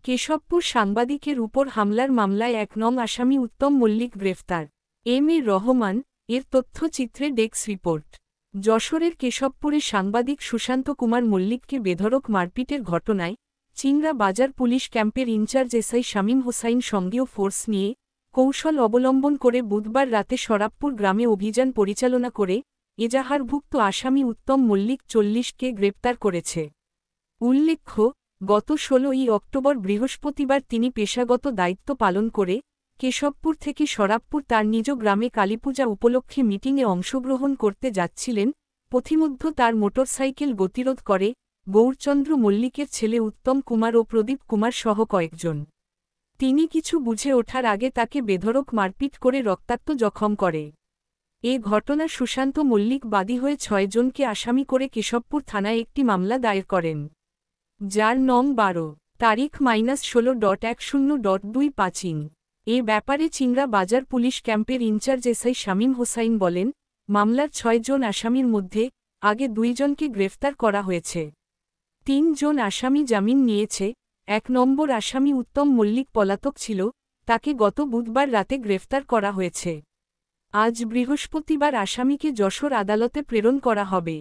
কেশবপুর সাংবাদিকের উপর হামলার মামলায় ১ নং আসামি উত্তম মল্লিক গ্রেফতার। এম এ রহমান এর তথ্যচিত্রে ডেস্ক রিপোর্ট। যশোরের কেশবপুরে সাংবাদিক সুশান্ত কুমার মল্লিককে বেধড়ক মারপিটের ঘটনায় চিংড়া বাজার পুলিশ ক্যাম্পের ইনচার্জ এসআই শামীম হোসাইন সঙ্গীয় ফোর্স নিয়ে কৌশল অবলম্বন করে বুধবার রাতে শরাবপুর গ্রামে অভিযান পরিচালনা করে এজাহারভুক্ত আসামি উত্তম মল্লিক ৪০কে গ্রেপ্তার করেছে। উল্লেখ্য, গত ১৬ই অক্টোবর বৃহস্পতিবার তিনি পেশাগত দায়িত্ব পালন করে কেশবপুর থেকে শরাবপুর তার নিজ গ্রামে কালীপূজা উপলক্ষে মিটিংয়ে অংশগ্রহণ করতে যাচ্ছিলেন। পথিমধ্যে তার মোটরসাইকেল গতিরোধ করে গৌরচন্দ্র মল্লিকের ছেলে উত্তম কুমার ও প্রদীপ কুমার সহ কয়েকজন। তিনি কিছু বুঝে ওঠার আগে তাকে বেধড়ক মারপিট করে রক্তাক্ত জখম করে। এ ঘটনা সুশান্ত মল্লিক বাদী হয়ে ৬ জনকে আসামি করে কেশবপুর থানায় একটি মামলা দায়ের করেন, যার নং ১২ তারিখ -16.10.25। এ ব্যাপারে চিংড়া বাজার পুলিশ ক্যাম্পের ইনচার্জ এসআই শামীম হোসাইন বলেন, মামলার ৬ জন আসামির মধ্যে আগে ২ জনকে গ্রেফতার করা হয়েছে। ৩ জন আসামি জামিন নিয়েছে। ১ নম্বর আসামি উত্তম মল্লিক পলাতক ছিল, তাকে গত বুধবার রাতে গ্রেফতার করা হয়েছে। আজ বৃহস্পতিবার আসামিকে যশোর আদালতে প্রেরণ করা হবে।